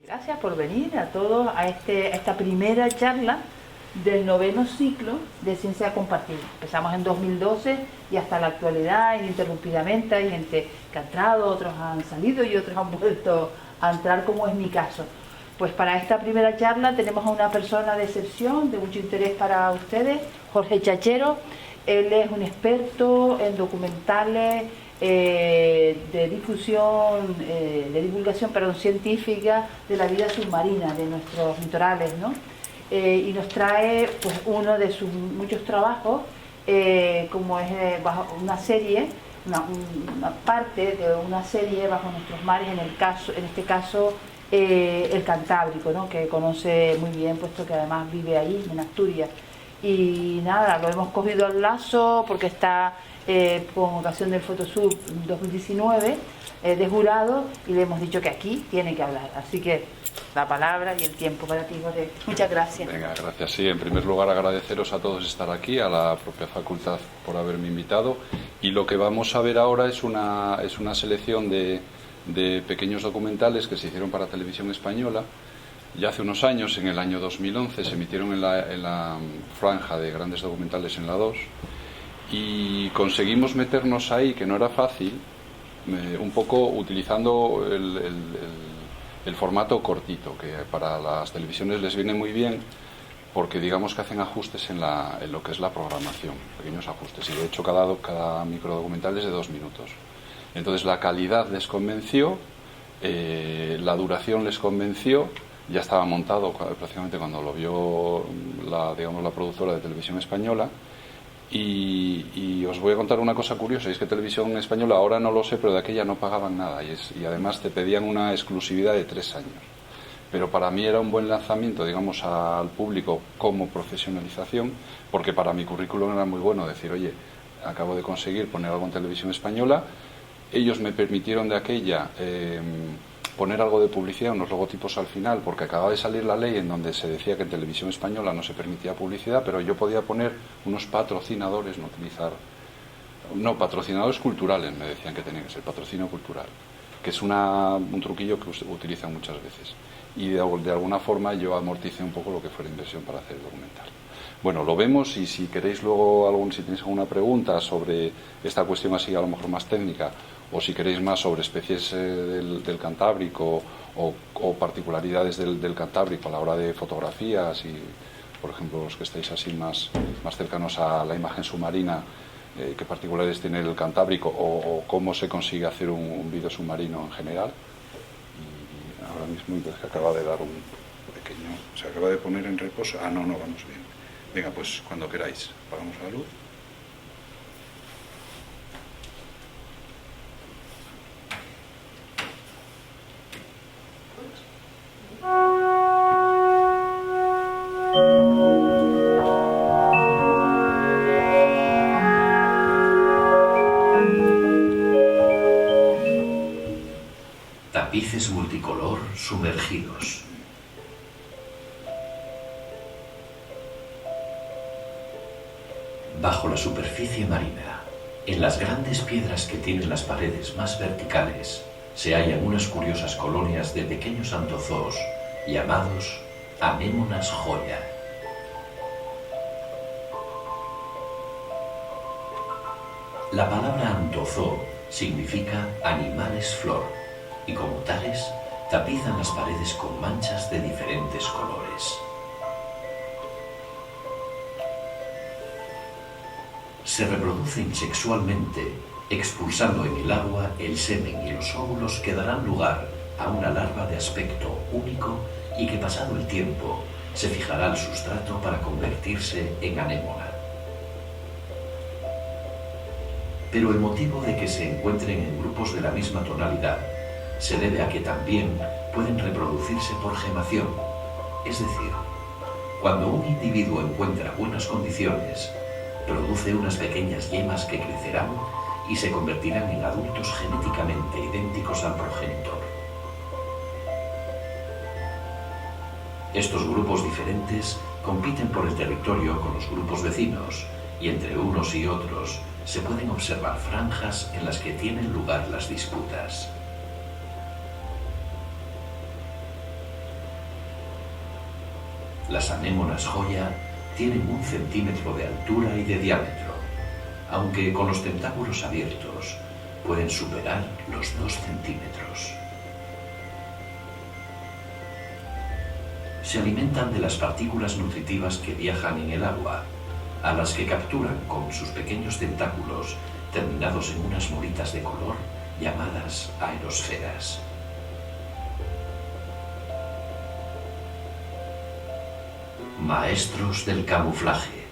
Gracias por venir a todos a esta primera charla del 9º ciclo de Ciencia Compartida. Empezamos en 2012 y hasta la actualidad, ininterrumpidamente. Hay gente que ha entrado, otros han salido y otros han vuelto a entrar, como es mi caso. Pues para esta primera charla tenemos a una persona de excepción, de mucho interés para ustedes, Jorge Chachero. Él es un experto en documentales de difusión, de divulgación, científica de la vida submarina de nuestros litorales, ¿no? Y nos trae pues uno de sus muchos trabajos, como es bajo una serie, una parte de una serie bajo nuestros mares, en este caso el Cantábrico, ¿no? Que conoce muy bien, puesto que además vive ahí, en Asturias. Y nada, lo hemos cogido al lazo porque está con ocasión del Photosub 2019 de jurado, y le hemos dicho que aquí tiene que hablar. Así que la palabra y el tiempo para ti, Jorge. Muchas gracias. Venga, gracias. Sí, en primer lugar agradeceros a todos estar aquí, a la propia facultad por haberme invitado. Y lo que vamos a ver ahora es una selección de pequeños documentales que se hicieron para Televisión Española. Ya hace unos años, en el año 2011, se emitieron en la franja de grandes documentales en la 2, y conseguimos meternos ahí, que no era fácil, un poco utilizando el formato cortito, que para las televisiones les viene muy bien, porque digamos que hacen ajustes en lo que es la programación, pequeños ajustes, y de hecho cada microdocumental es de 2 minutos. Entonces la calidad les convenció, la duración les convenció. Ya estaba montado prácticamente cuando lo vio la productora de Televisión Española. Y os voy a contar una cosa curiosa, y es que Televisión Española, ahora no lo sé, pero de aquella no pagaban nada, y además te pedían una exclusividad de 3 años. Pero para mí era un buen lanzamiento, digamos, al público como profesionalización, porque para mi currículum era muy bueno decir, oye, acabo de conseguir poner algo en Televisión Española. Ellos me permitieron de aquella poner algo de publicidad, unos logotipos al final, porque acababa de salir la ley en donde se decía que en Televisión Española no se permitía publicidad, pero yo podía poner unos patrocinadores, patrocinadores culturales, me decían que tenía que ser patrocinio cultural, que es un truquillo que utilizan muchas veces, y de alguna forma yo amorticé un poco lo que fue la inversión para hacer el documental. Bueno, lo vemos, y si queréis luego si tenéis alguna pregunta sobre esta cuestión así a lo mejor más técnica, o si queréis más sobre especies del Cantábrico o particularidades del Cantábrico a la hora de fotografías, y por ejemplo los que estáis así más cercanos a la imagen submarina, qué particularidades tiene el Cantábrico, o cómo se consigue hacer un vídeo submarino en general. Y ahora mismo que acaba de dar un pequeño, se acaba de poner en reposo. No, vamos bien. Venga, pues cuando queráis, apagamos la luz. Tapices multicolor sumergidos. Bajo la superficie marina, en las grandes piedras que tienen las paredes más verticales, se hallan unas curiosas colonias de pequeños antozoos llamados anémonas joya. La palabra antozoo significa animales flor, y como tales tapizan las paredes con manchas de diferentes colores. Se reproducen sexualmente, expulsando en el agua el semen y los óvulos que darán lugar a una larva de aspecto único y que, pasado el tiempo, se fijará al sustrato para convertirse en anémona. Pero el motivo de que se encuentren en grupos de la misma tonalidad se debe a que también pueden reproducirse por gemación, es decir, cuando un individuo encuentra buenas condiciones, produce unas pequeñas yemas que crecerán y se convertirán en adultos genéticamente idénticos al progenitor. Estos grupos diferentes compiten por el territorio con los grupos vecinos, y entre unos y otros se pueden observar franjas en las que tienen lugar las disputas. Las anémonas joya tienen 1 centímetro de altura y de diámetro, aunque con los tentáculos abiertos pueden superar los 2 centímetros. Se alimentan de las partículas nutritivas que viajan en el agua, a las que capturan con sus pequeños tentáculos terminados en unas bolitas de color llamadas aerosferas. Maestros del camuflaje.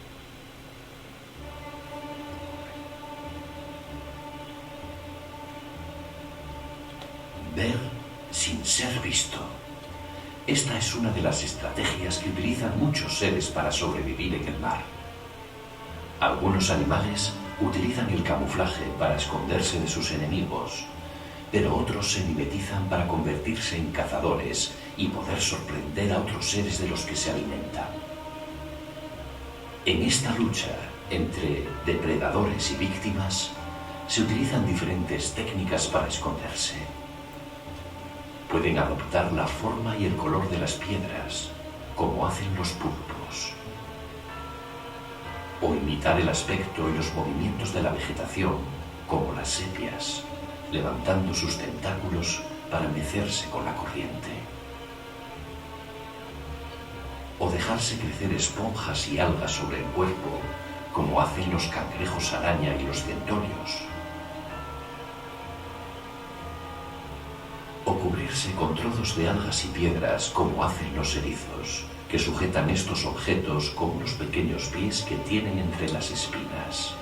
Ver sin ser visto. Esta es una de las estrategias que utilizan muchos seres para sobrevivir en el mar. Algunos animales utilizan el camuflaje para esconderse de sus enemigos, pero otros se mimetizan para convertirse en cazadores y poder sorprender a otros seres de los que se alimentan. En esta lucha entre depredadores y víctimas, se utilizan diferentes técnicas para esconderse. Pueden adoptar la forma y el color de las piedras, como hacen los pulpos, o imitar el aspecto y los movimientos de la vegetación, como las sepias, levantando sus tentáculos para mecerse con la corriente. O dejarse crecer esponjas y algas sobre el cuerpo, como hacen los cangrejos araña y los centonios. O cubrirse con trozos de algas y piedras, como hacen los erizos, que sujetan estos objetos con unos pequeños pies que tienen entre las espinas.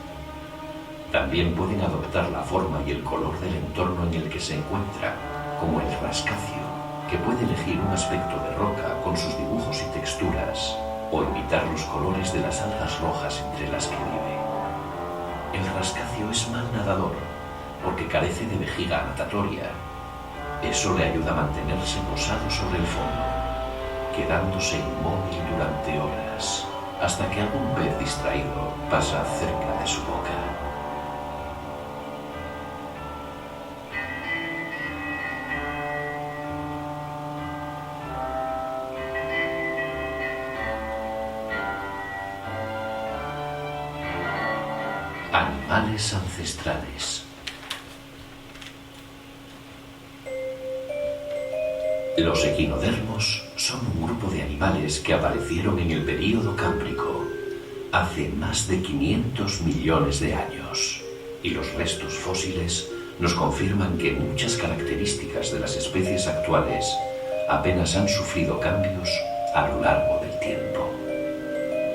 También pueden adoptar la forma y el color del entorno en el que se encuentran, como el rascacio, que puede elegir un aspecto de roca con sus dibujos y texturas, o imitar los colores de las algas rojas entre las que vive. El rascacio es mal nadador, porque carece de vejiga natatoria. Eso le ayuda a mantenerse posado sobre el fondo, quedándose inmóvil durante horas, hasta que algún pez distraído pasa cerca de su boca. Animales ancestrales. Los equinodermos son un grupo de animales que aparecieron en el período cámbrico, hace más de 500 millones de años, y los restos fósiles nos confirman que muchas características de las especies actuales apenas han sufrido cambios a lo largo del tiempo.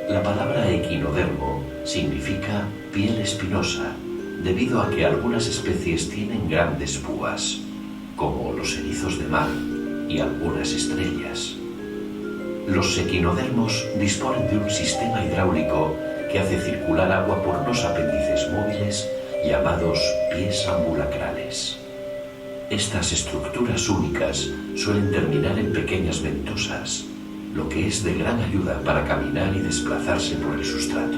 La palabra equinodermo significa piel espinosa, debido a que algunas especies tienen grandes púas, como los erizos de mar y algunas estrellas. Los equinodermos disponen de un sistema hidráulico que hace circular agua por unos apéndices móviles llamados pies ambulacrales. Estas estructuras únicas suelen terminar en pequeñas ventosas, lo que es de gran ayuda para caminar y desplazarse por el sustrato.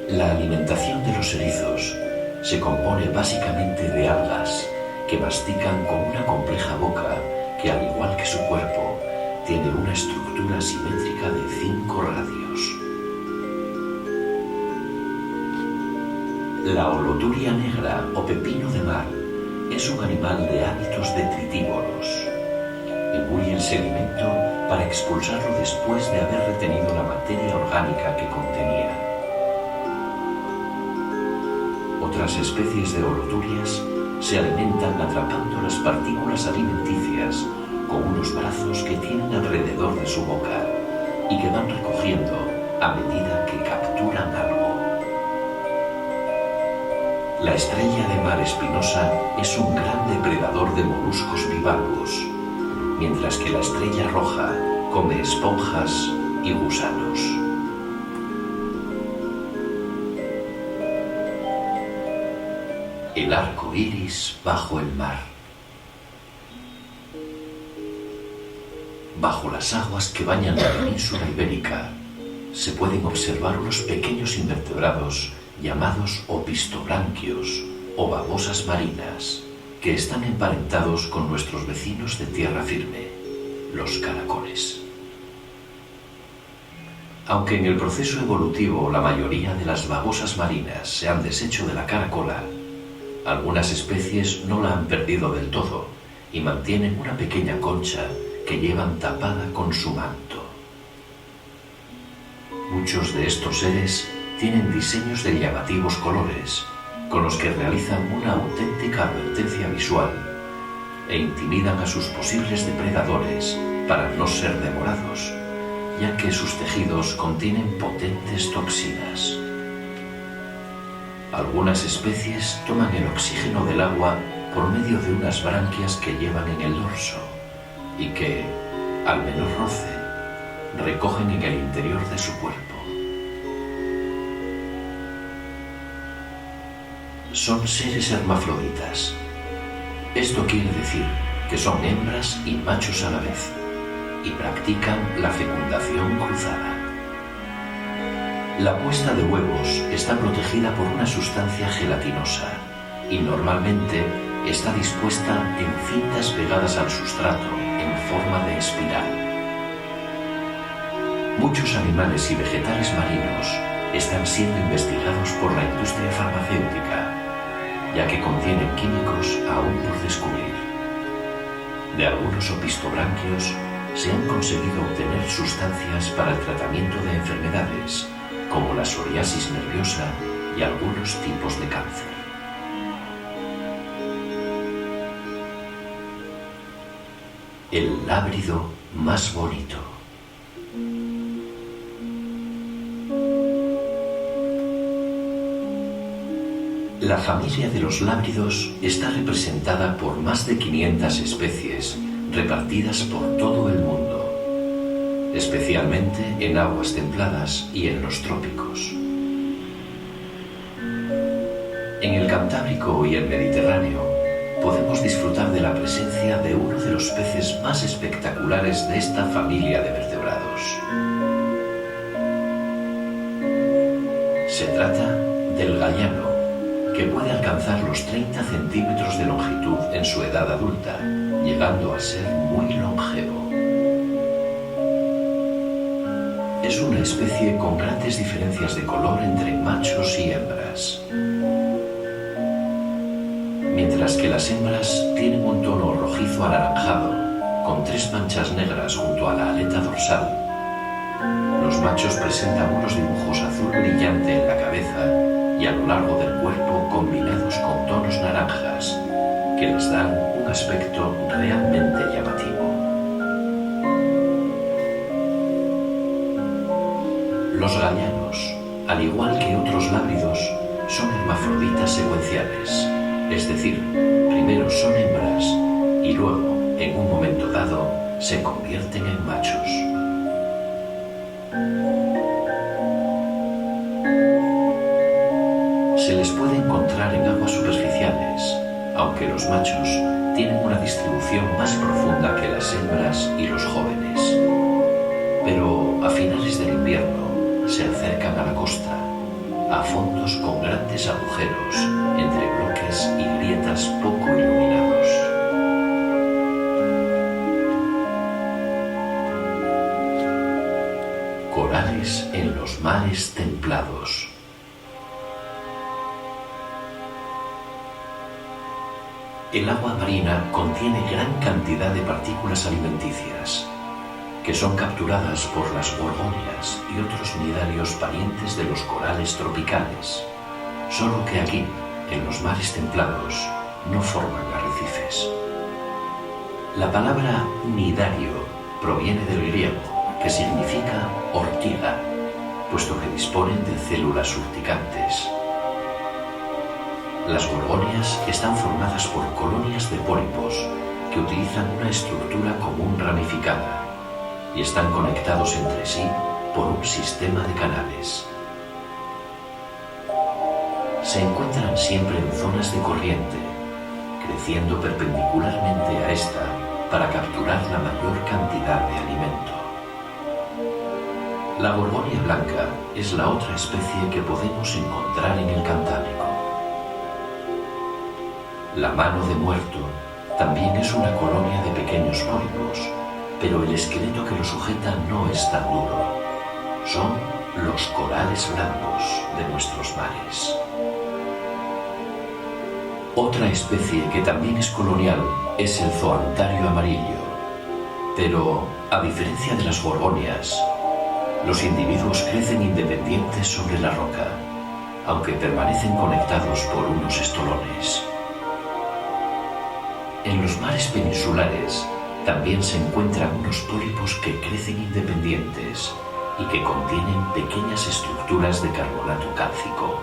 La alimentación de los erizos se compone básicamente de algas que mastican con una compleja boca que, al igual que su cuerpo, tiene una estructura simétrica de 5 radios. La holoturia negra o pepino de mar es un animal de hábitos detritívoros. Engulle el sedimento para expulsarlo después de haber retenido la materia orgánica que contenía. Otras especies de holoturias se alimentan atrapando las partículas alimenticias con unos brazos que tienen alrededor de su boca y que van recogiendo a medida que capturan algo. La estrella de mar espinosa es un gran depredador de moluscos bivalvos, mientras que la estrella roja come esponjas y gusanos. El arco iris bajo el mar. Bajo las aguas que bañan la península ibérica se pueden observar unos pequeños invertebrados llamados opistobranquios o babosas marinas, que están emparentados con nuestros vecinos de tierra firme, los caracoles. Aunque en el proceso evolutivo la mayoría de las babosas marinas se han deshecho de la caracola, algunas especies no la han perdido del todo y mantienen una pequeña concha que llevan tapada con su manto. Muchos de estos seres tienen diseños de llamativos colores, con los que realizan una auténtica advertencia visual e intimidan a sus posibles depredadores para no ser devorados, ya que sus tejidos contienen potentes toxinas. Algunas especies toman el oxígeno del agua por medio de unas branquias que llevan en el dorso y que, al menor roce, recogen en el interior de su cuerpo. Son seres hermafroditas. Esto quiere decir que son hembras y machos a la vez y practican la fecundación cruzada. La puesta de huevos está protegida por una sustancia gelatinosa y normalmente está dispuesta en cintas pegadas al sustrato en forma de espiral. Muchos animales y vegetales marinos están siendo investigados por la industria farmacéutica, ya que contienen químicos aún por descubrir. De algunos opistobranquios se han conseguido obtener sustancias para el tratamiento de enfermedades, como la psoriasis nerviosa y algunos tipos de cáncer. El lábrido más bonito. La familia de los lábridos está representada por más de 500 especies repartidas por todo el mundo, especialmente en aguas templadas y en los trópicos. En el Cantábrico y el Mediterráneo podemos disfrutar de la presencia de uno de los peces más espectaculares de esta familia de vertebrados. Se trata del gallano, que puede alcanzar los 30 centímetros de longitud en su edad adulta, llegando a ser muy longevo. Es una especie con grandes diferencias de color entre machos y hembras. Mientras que las hembras tienen un tono rojizo anaranjado, con 3 manchas negras junto a la aleta dorsal, los machos presentan unos dibujos azul brillante en la cabeza y a lo largo del cuerpo combinados con tonos naranjas que les dan un aspecto realmente llamativo. Los gallanos, al igual que otros lábridos, son hermafroditas secuenciales, es decir, primero son hembras y luego, en un momento dado, se convierten en machos. Se les puede encontrar en aguas superficiales, aunque los machos tienen una distribución más profunda que las hembras y los jóvenes. Pero a finales del invierno se acercan a la costa, a fondos con grandes agujeros entre bloques y grietas poco iluminados. Corales en los mares templados. El agua marina contiene gran cantidad de partículas alimenticias, que son capturadas por las gorgonias y otros nidarios parientes de los corales tropicales, solo que aquí, en los mares templados, no forman arrecifes. La palabra nidario proviene del griego, que significa ortiga, puesto que disponen de células urticantes. Las gorgonias están formadas por colonias de pólipos que utilizan una estructura común ramificada y están conectados entre sí por un sistema de canales. Se encuentran siempre en zonas de corriente, creciendo perpendicularmente a esta para capturar la mayor cantidad de alimento. La gorgonia blanca es la otra especie que podemos encontrar en el Cantábrico. La mano de muerto también es una colonia de pequeños pólipos pero el esqueleto que lo sujeta no es tan duro. Son los corales blancos de nuestros mares. Otra especie que también es colonial es el zoantario amarillo. Pero, a diferencia de las gorgonias, los individuos crecen independientes sobre la roca, aunque permanecen conectados por unos estolones. En los mares peninsulares también se encuentran unos pólipos que crecen independientes y que contienen pequeñas estructuras de carbonato cálcico.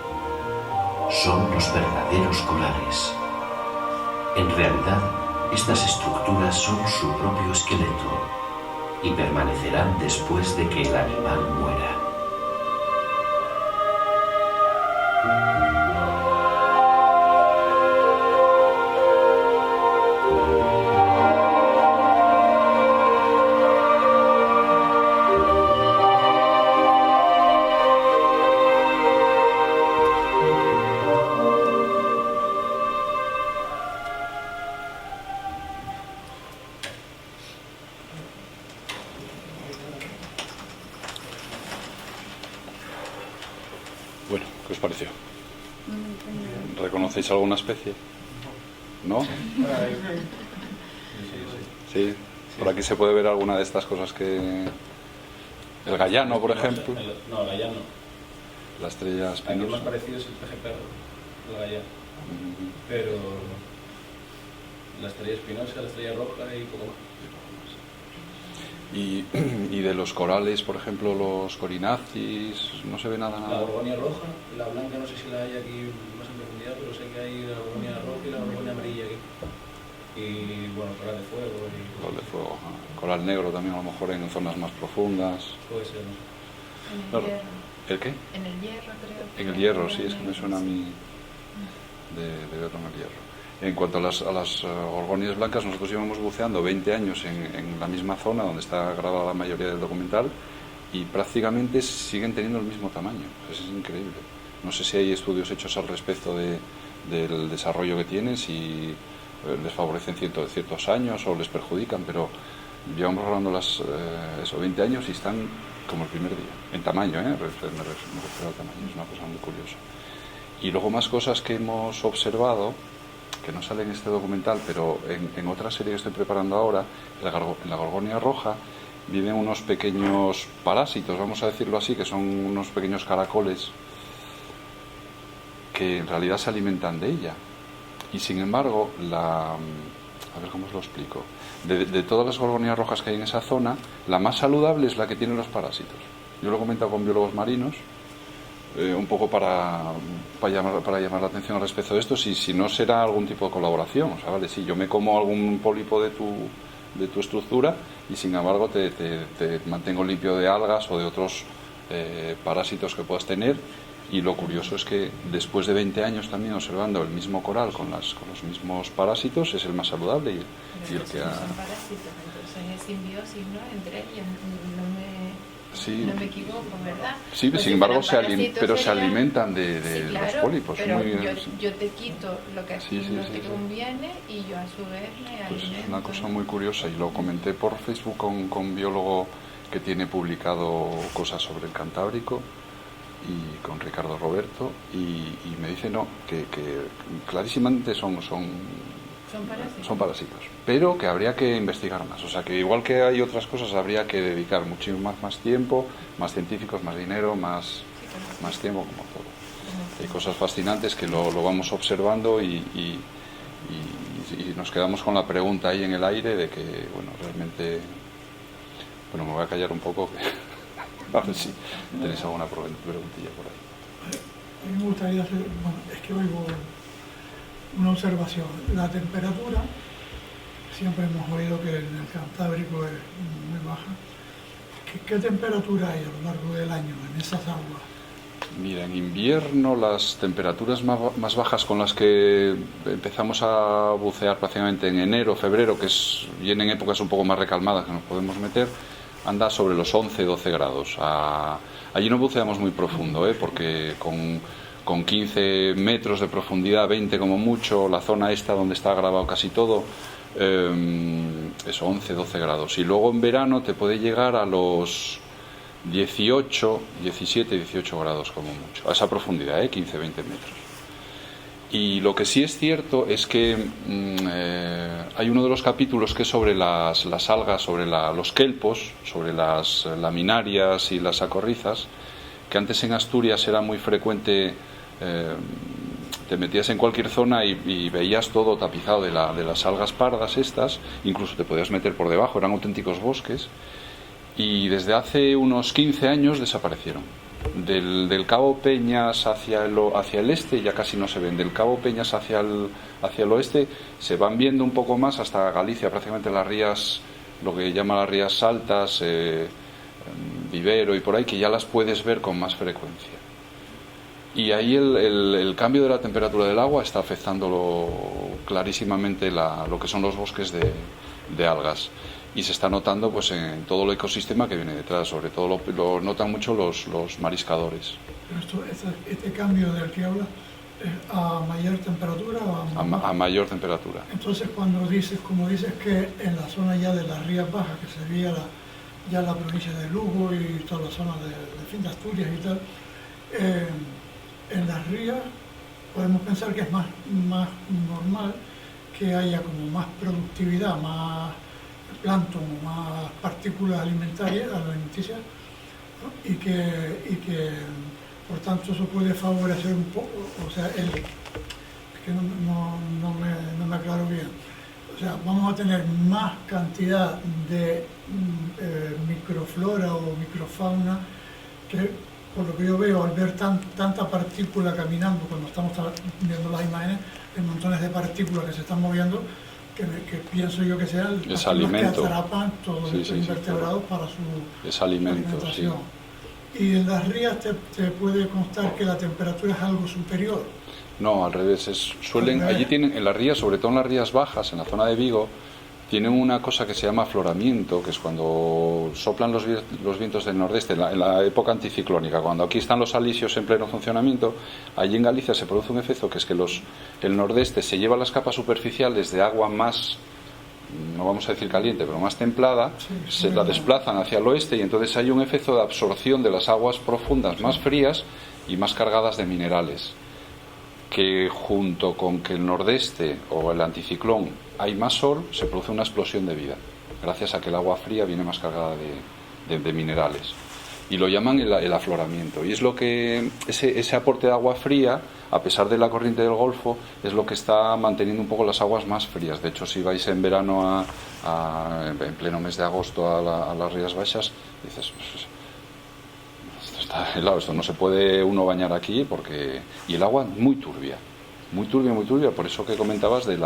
Son los verdaderos corales. En realidad, estas estructuras son su propio esqueleto y permanecerán después de que el animal muera. Bueno, ¿qué os pareció? ¿Reconocéis alguna especie? ¿No? Sí. Por aquí se puede ver alguna de estas cosas que... El gallano, por ejemplo. No, el gallano. La estrella Aquí espinosa. el más parecido es el peje perro, el gallano. Pero la estrella espinosa, la estrella roja y poco más. Y de los corales, por ejemplo, los corinazis, no se ve nada. La gorgonia roja, la blanca no sé si la hay aquí más en profundidad, pero sé que hay la gorgonia roja y la gorgonia amarilla aquí. Y bueno, coral de fuego. Coral de fuego, coral negro también a lo mejor en zonas más profundas. Puede ser, ¿no? En el Claro. hierro. ¿El qué? En el hierro, creo. En el hierro, sí, es que me suena a mí de verlo en el hierro. En cuanto a las gorgonias blancas, nosotros llevamos buceando 20 años en la misma zona donde está grabada la mayoría del documental y prácticamente siguen teniendo el mismo tamaño. Es increíble. No sé si hay estudios hechos al respecto del desarrollo que tienen, si les favorecen ciertos años o les perjudican, pero llevamos grabando esos 20 años y están como el primer día, en tamaño, me refiero al tamaño, es una cosa muy curiosa. Y luego más cosas que hemos observado, que no sale en este documental, pero en otra serie que estoy preparando ahora, en la gorgonia roja, viven unos pequeños parásitos, vamos a decirlo así, que son unos pequeños caracoles que en realidad se alimentan de ella. Y sin embargo, a ver cómo os lo explico, de todas las gorgonias rojas que hay en esa zona, la más saludable es la que tiene los parásitos. Yo lo he comentado con biólogos marinos, un poco para llamar la atención al respecto de esto, si no será algún tipo de colaboración. O sea, vale, si yo me como algún pólipo de tu estructura y sin embargo te mantengo limpio de algas o de otros parásitos que puedas tener. Y lo curioso es que después de 20 años también observando el mismo coral con los mismos parásitos, es el más saludable y el que ha... Son parásitos, entonces es simbiosis, ¿no? Entre ellos, Sí. no me equivoco, ¿verdad? Sí, Pues sin embargo si fueran parásitos se alimentan de sí, los claro, pólipos. pero Muy, yo te quito lo que a ti no te conviene y yo a su vez me pues alimento. es una cosa muy curiosa y lo comenté por Facebook con un biólogo que tiene publicado cosas sobre el Cantábrico y con Ricardo Roberto y me dice que clarísimamente son parásitos, pero que habría que investigar más. O sea, que igual que hay otras cosas, habría que dedicar muchísimo más tiempo, más científicos, más dinero, más tiempo, como todo. Hay cosas fascinantes que lo vamos observando y nos quedamos con la pregunta ahí en el aire de que, bueno, realmente... Bueno, me voy a callar un poco, a ver si tenéis alguna preguntilla por ahí. A mí me gustaría hacer, bueno, es que oigo una observación. La temperatura, siempre hemos oído que en el Cantábrico es muy baja. ¿Qué temperatura hay a lo largo del año en esas aguas? Mira, en invierno las temperaturas más bajas con las que empezamos a bucear prácticamente en enero, febrero, vienen épocas un poco más recalmadas que nos podemos meter, anda sobre los 11-12 grados. Allí no buceamos muy profundo, porque con 15 metros de profundidad, 20 como mucho, la zona esta donde está grabado casi todo, eso, 11, 12 grados. Y luego en verano te puede llegar a los 18, 17, 18 grados como mucho, a esa profundidad, 15, 20 metros. Y lo que sí es cierto es que hay uno de los capítulos que es sobre las algas, sobre los kelpos, sobre las laminarias y las acorrizas, que antes en Asturias era muy frecuente. Te metías en cualquier zona y veías todo tapizado de las algas pardas estas, incluso te podías meter por debajo, eran auténticos bosques, y desde hace unos 15 años desaparecieron. Del Cabo Peñas hacia el este ya casi no se ven, del Cabo Peñas hacia el oeste se van viendo un poco más hasta Galicia, prácticamente las rías, lo que llaman las rías altas, Vivero y por ahí, que ya las puedes ver con más frecuencia. Y ahí el cambio de la temperatura del agua está afectando clarísimamente lo que son los bosques de algas. Y se está notando pues en todo el ecosistema que viene detrás, sobre todo lo notan mucho los mariscadores. Este cambio del que habla es a mayor temperatura o a mayor temperatura. Entonces como dices que en la zona ya de las Rías Bajas, que sería ya la provincia de Lugo y toda la zona de Asturias y tal, en las rías podemos pensar que es más normal que haya como más productividad, más plancton, más partículas alimenticias, ¿no? y que por tanto eso puede favorecer un poco, o sea, es que no me aclaro bien. O sea, vamos a tener más cantidad de microflora o microfauna que, por lo que yo veo, al ver tanta partícula caminando, cuando estamos viendo las imágenes, hay montones de partículas que se están moviendo, que pienso yo que sean las que atrapan todos los invertebrados para su alimentación. Y en las rías te puede constar que la temperatura es algo superior. No, al revés. Allí tienen, en las rías, sobre todo en las rías bajas, en la zona de Vigo, tienen una cosa que se llama afloramiento, que es cuando soplan los vientos del nordeste, en la época anticiclónica, cuando aquí están los alisios en pleno funcionamiento. Allí en Galicia se produce un efecto que es que el nordeste se lleva las capas superficiales de agua más, no vamos a decir caliente, pero más templada, se la desplazan hacia el oeste, y entonces hay un efecto de absorción de las aguas profundas más frías y más cargadas de minerales, que junto con que el nordeste o el anticiclón hay más sol, se produce una explosión de vida, gracias a que el agua fría viene más cargada de minerales. Y lo llaman el afloramiento. Y es lo que ese aporte de agua fría, a pesar de la corriente del Golfo, es lo que está manteniendo un poco las aguas más frías. De hecho, si vais en verano en pleno mes de agosto a las Rías Baixas, dices, pues, esto está helado, esto no se puede uno bañar aquí, porque... Y el agua muy turbia, por eso que comentabas del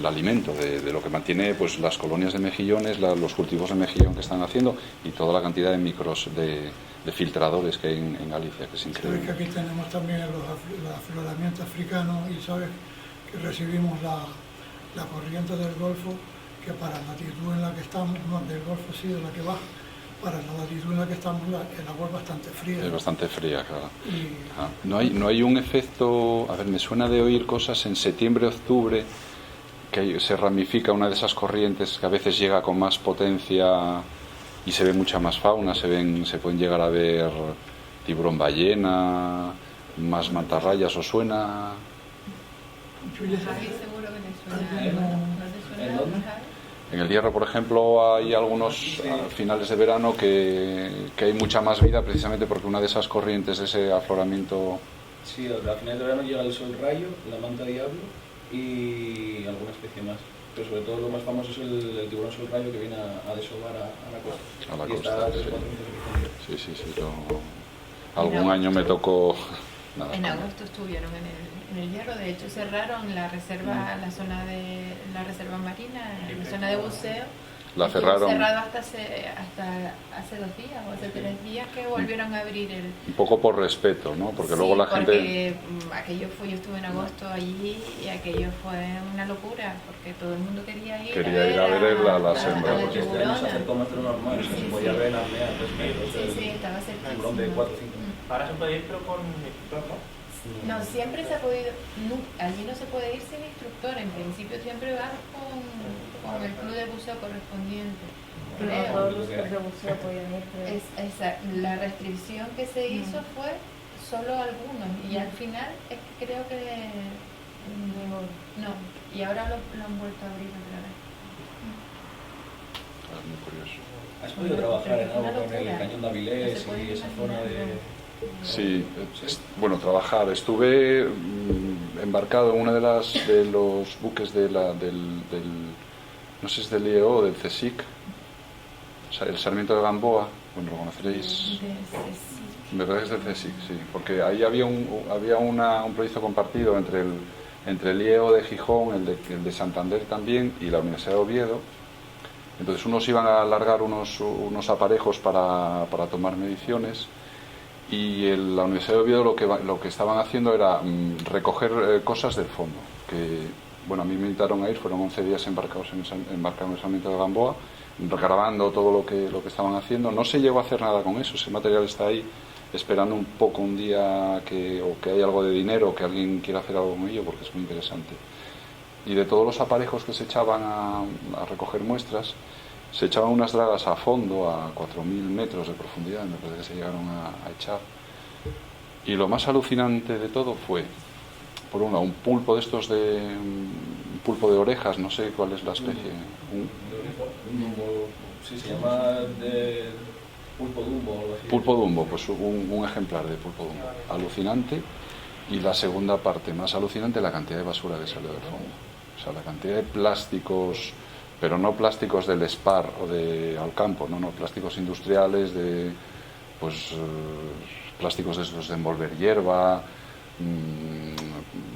alimento, de lo que mantiene pues las colonias de mejillones, los cultivos de mejillón que están haciendo, y toda la cantidad de micros de filtradores que hay en Galicia, que es increíble. Sabes que aquí tenemos también el afloramiento africano, y sabes que recibimos la corriente del Golfo, que para la latitud en la que estamos, no del Golfo sí, de la que baja, para la latitud en la que estamos, el agua es bastante fría. Es bastante fría, claro. No hay un efecto, a ver, me suena de oír cosas en septiembre, octubre, que se ramifica una de esas corrientes que a veces llega con más potencia y se ve mucha más fauna, se pueden llegar a ver tiburón ballena, más mantarrayas. ¿Os suena? Javi seguro que le suena. ¿No te suena, Javi? En el Hierro, por ejemplo, hay algunos finales de verano que hay mucha más vida, precisamente porque una de esas corrientes de ese afloramiento... Sí, a finales de verano llega el sol rayo, la manta diablo y alguna especie más. Pero sobre todo lo más famoso es el tiburón sol rayo, que viene a desovar a la costa. A la y costa, está a 3 o 4 metros de Sí. Algún año me tocó... Nada, en agosto estuvieron en el Hierro, de hecho cerraron la reserva, la zona de la reserva marina, la zona de buceo. La cerraron. Cerrado hasta hace 2 días o hace 3 días que volvieron a abrir un poco por respeto, ¿no? Porque luego la gente... porque aquello fue, yo estuve en agosto allí y aquello fue una locura, porque todo el mundo quería ir a ver las hembras. Porque este año se acercó más de lo normal, se podía ver a 3 metros. Sí, estaba cerquísimo. Tiburón de 4 o 5 metros. Ahora se puede ir, pero con micrófono. No, siempre se ha podido, allí no se puede ir sin instructor, en principio siempre vas con el club de buceo correspondiente. Pero todos los clubes de buceo podían ir. La restricción que se hizo fue solo algunos y al final es que creo que no, y ahora lo han vuelto a abrir otra vez. Es muy curioso. ¿Has podido trabajar en algo con el Cañón de Avilés y esa zona de...? Sí, bueno, trabajar. Estuve embarcado en uno de los buques del no sé si es del IEO o del CSIC, el Sarmiento de Gamboa, bueno, lo conoceréis. Me parece que es del CSIC, sí, porque ahí había un proyecto compartido entre el IEO de Gijón, el de Santander también y la Universidad de Oviedo. Entonces unos iban a alargar unos aparejos para tomar mediciones y la Universidad de Oviedo lo que estaban haciendo era recoger cosas del fondo, que bueno, a mí me invitaron a ir, fueron 11 días embarcados en el Sarmiento de Gamboa, grabando todo lo que estaban haciendo. No se llegó a hacer nada con eso, ese material está ahí esperando un poco un día que haya algo de dinero o que alguien quiera hacer algo con ello, porque es muy interesante. Y de todos los aparejos que se echaban a recoger muestras, se echaban unas dragas a fondo a 4.000 metros de profundidad, me parece que se llegaron a echar. Y lo más alucinante de todo fue, por un lado, un pulpo de estos un pulpo de orejas, no sé cuál es la especie. Sí, se llama pulpo dumbo o algo así. Pulpo dumbo, pues un ejemplar de pulpo dumbo. Alucinante. Y la segunda parte más alucinante, la cantidad de basura que salió del fondo. O sea, la cantidad de plásticos, pero no plásticos del SPAR o de Alcampo, no, plásticos industriales, plásticos de esos de envolver hierba,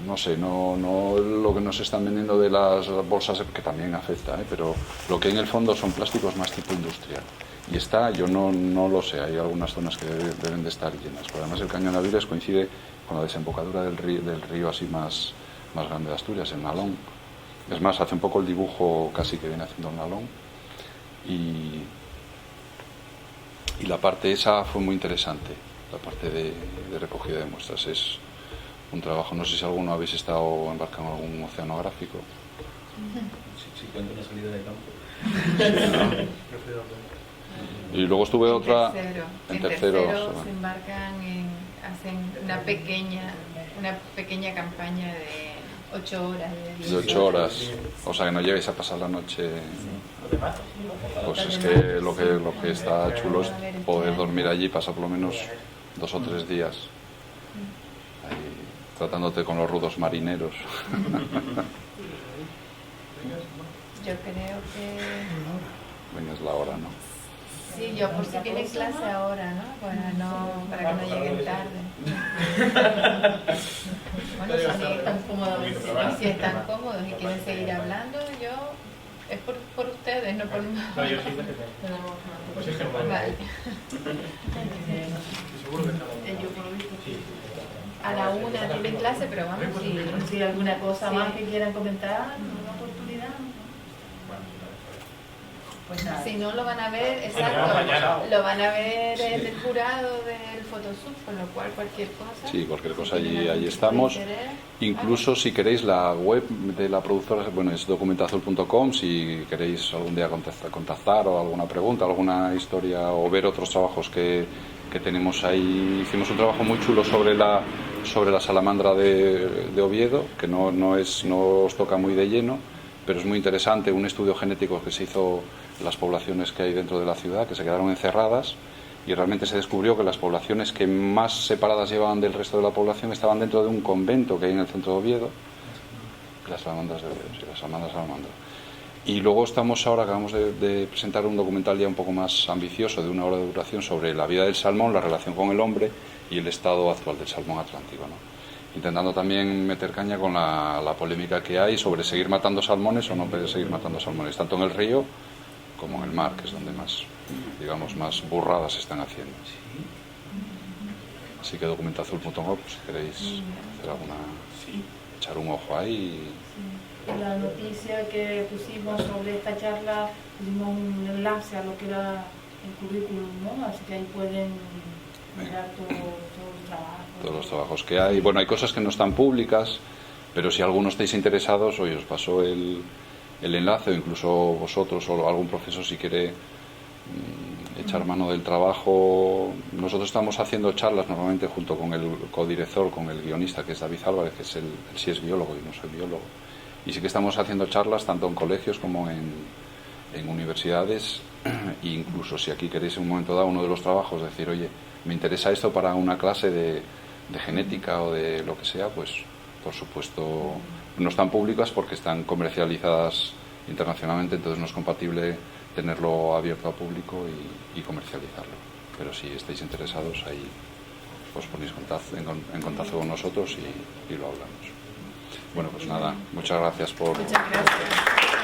no sé, no lo que nos están vendiendo de las bolsas, que también afecta, pero lo que hay en el fondo son plásticos más tipo industrial. Y yo no lo sé, hay algunas zonas que deben de estar llenas. Pero además el Cañón de Avilés coincide con la desembocadura del río así más grande de Asturias, el Nalón. Es más, hace un poco el dibujo casi que viene haciendo el Nalón. Y la parte esa fue muy interesante, la parte de recogida de muestras. Es un trabajo, no sé si alguno habéis estado embarcado en algún oceanográfico. Sí, cuento una salida de campo. Y luego estuve en tercero se embarcan hacen una pequeña campaña de 8 horas. De 8 horas, o sea que no lleguéis a pasar la noche. Pues es que lo que está chulo es poder dormir allí, pasar por lo menos 2 o 3 días ahí, tratándote con los rudos marineros. Yo creo que... Venga, es la hora, ¿no? Sí, yo por si tienen clase ahora, ¿no? Para que no lleguen tarde. Bueno, si están cómodos, si están cómodos y quieren seguir hablando, es por ustedes, no por mí. No, yo sí que Vale. A la 1 tienen clase, pero vamos, si hay alguna cosa más que quieran comentar, una oportunidad. Pues nada. Si no lo van a ver, exacto, lo van a ver en el jurado del Photosub, con lo cual cualquier cosa. Sí, cualquier cosa, allí estamos. Incluso si queréis la web de la productora, bueno, es documentazul.com, si queréis algún día contactar o alguna pregunta, alguna historia o ver otros trabajos que tenemos ahí. Hicimos un trabajo muy chulo sobre la salamandra de Oviedo, que no os toca muy de lleno, pero es muy interesante, un estudio genético que se hizo en las poblaciones que hay dentro de la ciudad, que se quedaron encerradas, y realmente se descubrió que las poblaciones que más separadas llevaban del resto de la población estaban dentro de un convento que hay en el centro de Oviedo, las salamandras de Oviedo, sí, las salamandras. Y luego acabamos de presentar un documental ya un poco más ambicioso, de 1 hora de duración, sobre la vida del salmón, la relación con el hombre y el estado actual del salmón atlántico, ¿no? Intentando también meter caña con la polémica que hay sobre seguir matando salmones o no seguir matando salmones, tanto en el río como en el mar, que es donde más burradas se están haciendo. Así que documentazul.com, pues, si queréis hacer echar un ojo ahí. En la noticia que pusimos sobre esta charla, pusimos un enlace a lo que era el currículum, ¿no? Así que ahí pueden mirar todos los trabajos. Todos los trabajos que hay. Bueno, hay cosas que no están públicas, pero si alguno estáis interesados, hoy os paso el enlace, o incluso vosotros o algún profesor si quiere echar mano del trabajo. Nosotros estamos haciendo charlas normalmente junto con el codirector, con el guionista, que es David Álvarez, que él sí es biólogo y no soy biólogo. Y sí que estamos haciendo charlas tanto en colegios como en universidades, e incluso si aquí queréis en un momento dado uno de los trabajos decir, oye, me interesa esto para una clase de genética o de lo que sea, pues por supuesto no están públicas porque están comercializadas internacionalmente, entonces no es compatible tenerlo abierto a público y comercializarlo. Pero si estáis interesados, ahí os ponéis en contacto con nosotros y lo hablamos. Bueno, pues nada, muchas gracias por... Muchas gracias.